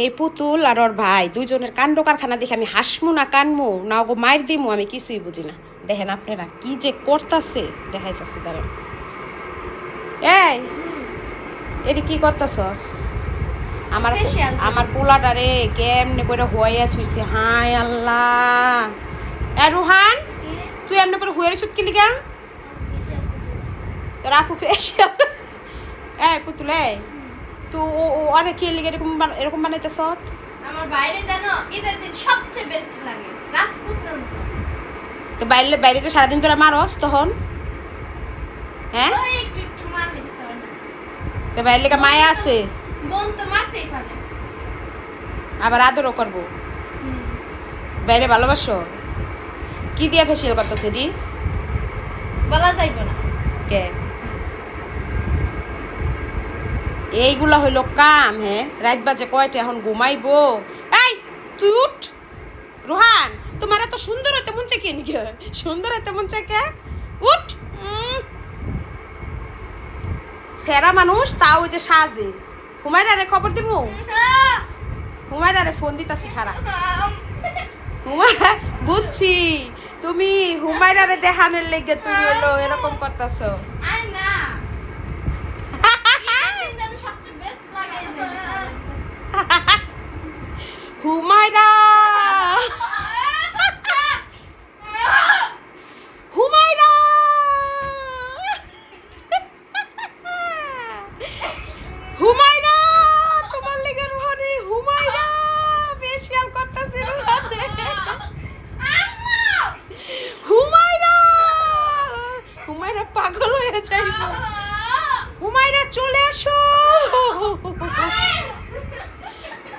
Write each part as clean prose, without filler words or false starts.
এই পুতুল আর ওর ভাই দুইজনের কাণ্ড কারখানা দেখে আমি হাসমু না কানমু না ওগো মার দিমু আমি কিছুই বুঝি না। দেখেন আপনারা কি যে করতাছে দেখাইতাছে দাঁড়ান। এই এটি কি করতাছস? আমার আমার পোলাটারে কেমনে করে হইয়া থুইছে। হায় আল্লাহ। এ রুহান তুই এমনি করে হয়ে রইছিস কি লিগা? রাখু ফেশিয়াল। এই পুতুল এই তো ও আরে কি লিগা এরকম বানাইতেছ? আমার বাইরে জানো ঈদের দিন সবচেয়ে বেস্ট লাগে রাজপুত্রের মতো। তো বাইরে বাইরে যে সারাদিন তোরা মারস তখন হ্যাঁ ওই একটু একটু মার দিছে না। তো বাইরে লেগে মায়া আছে বোন তো মারতেই পারে। আবার আদরও করবো। বাইরে ভালোবাসো? কি দিয়া ফেসিয়াল করতেছে রি? বলা যাইব না। কে এইগুলা হইলো কাম? হ্যাঁ রাত বাজে কয়টা এখন ঘুমাইবো? এই তুই উঠ রোহান, তোমার এত সুন্দর হইতে মন চাই কে? সুন্দর হইতে মন চাই কে? উঠ। সেরা মানুষ তাও যে সাজে। হুমায়রারে খবর দিমু? হুমায়রারে ফোন দিতাছি খারাপ। বুঝছি তুমি হুমায়রারে দেখানোর লেগে তুমি হলো এরকম করতেছো। আরে না ঈদের দিন সবচেয়ে বেস্ট লাগে এই যে হুমায়রা হুমায়রা হুমায়রা তোমার লেগে রোহানি হুমায়রা ফেশিয়াল করতেছে রোহানি। হুমায়রা হুমায়রা পাগল হয়ে যাইব। হুমায়রা চলে আসো।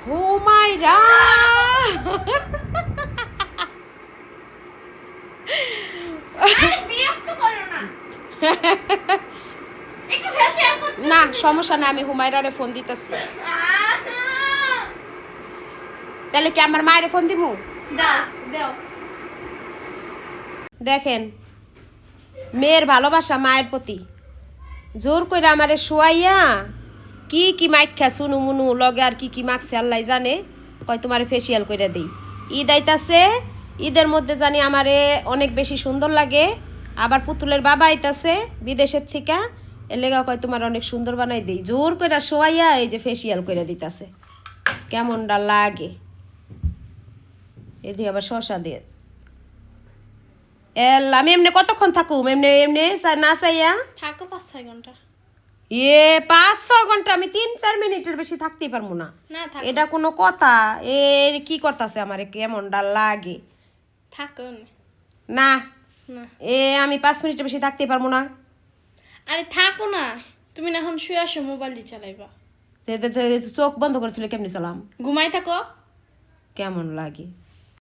হুমায়রা বিরক্ত করো না। একটু ফেশিয়াল করতে না সমস্যা না, আমি হুমায়রারে ফোন দিতেছি। তাহলে কি আমার মায়ের ফোন দিমু? দাও দাও। দেখেন মেয়ের ভালোবাসা মায়ের প্রতি। জোর করে আমারে শোয়াইয়া কি কি মাইখা সুনু মুনু লগে আর কি কি মাখছে আল্লাহ জানে, কয় তোমারে ফেসিয়াল কইরা দেই। ঈদ আইতাছে, ঈদের মধ্যে জানি আমারে অনেক বেশি সুন্দর লাগে। আবার পুতুলের বাবা আইতাছে বিদেশের থেকে, এর লেগা কয় তোমার অনেক সুন্দর বানাই দেই। জোর করে শোয়াইয়া এই যে ফেসিয়াল কইরা দিতাছে। কেমনটা লাগে এদি আবার শশা দিয়ে। আমি এমনি কতক্ষণ থাকুম? এমনি এমনি না চাইয়া থাকো 5-6 ঘন্টা। 5-6 ঘন্টা? আমি 3-4 মিনিটের বেশি থাকতেই পারবো না। না থাকো। এটা কোনো কথা? এর কি করতেছে আমার কেমনটা লাগে? থাকো না না। আমি 5 মিনিটের বেশি থাকতেই পারবো না। আরে থাকো না, তুমি না এখন শুয়ে আসো মোবাইল দিয়ে চালাইবা। চোখ বন্ধ করে তুলে কেমনি চালাম? ঘুমাই থাকো। কেমন লাগে?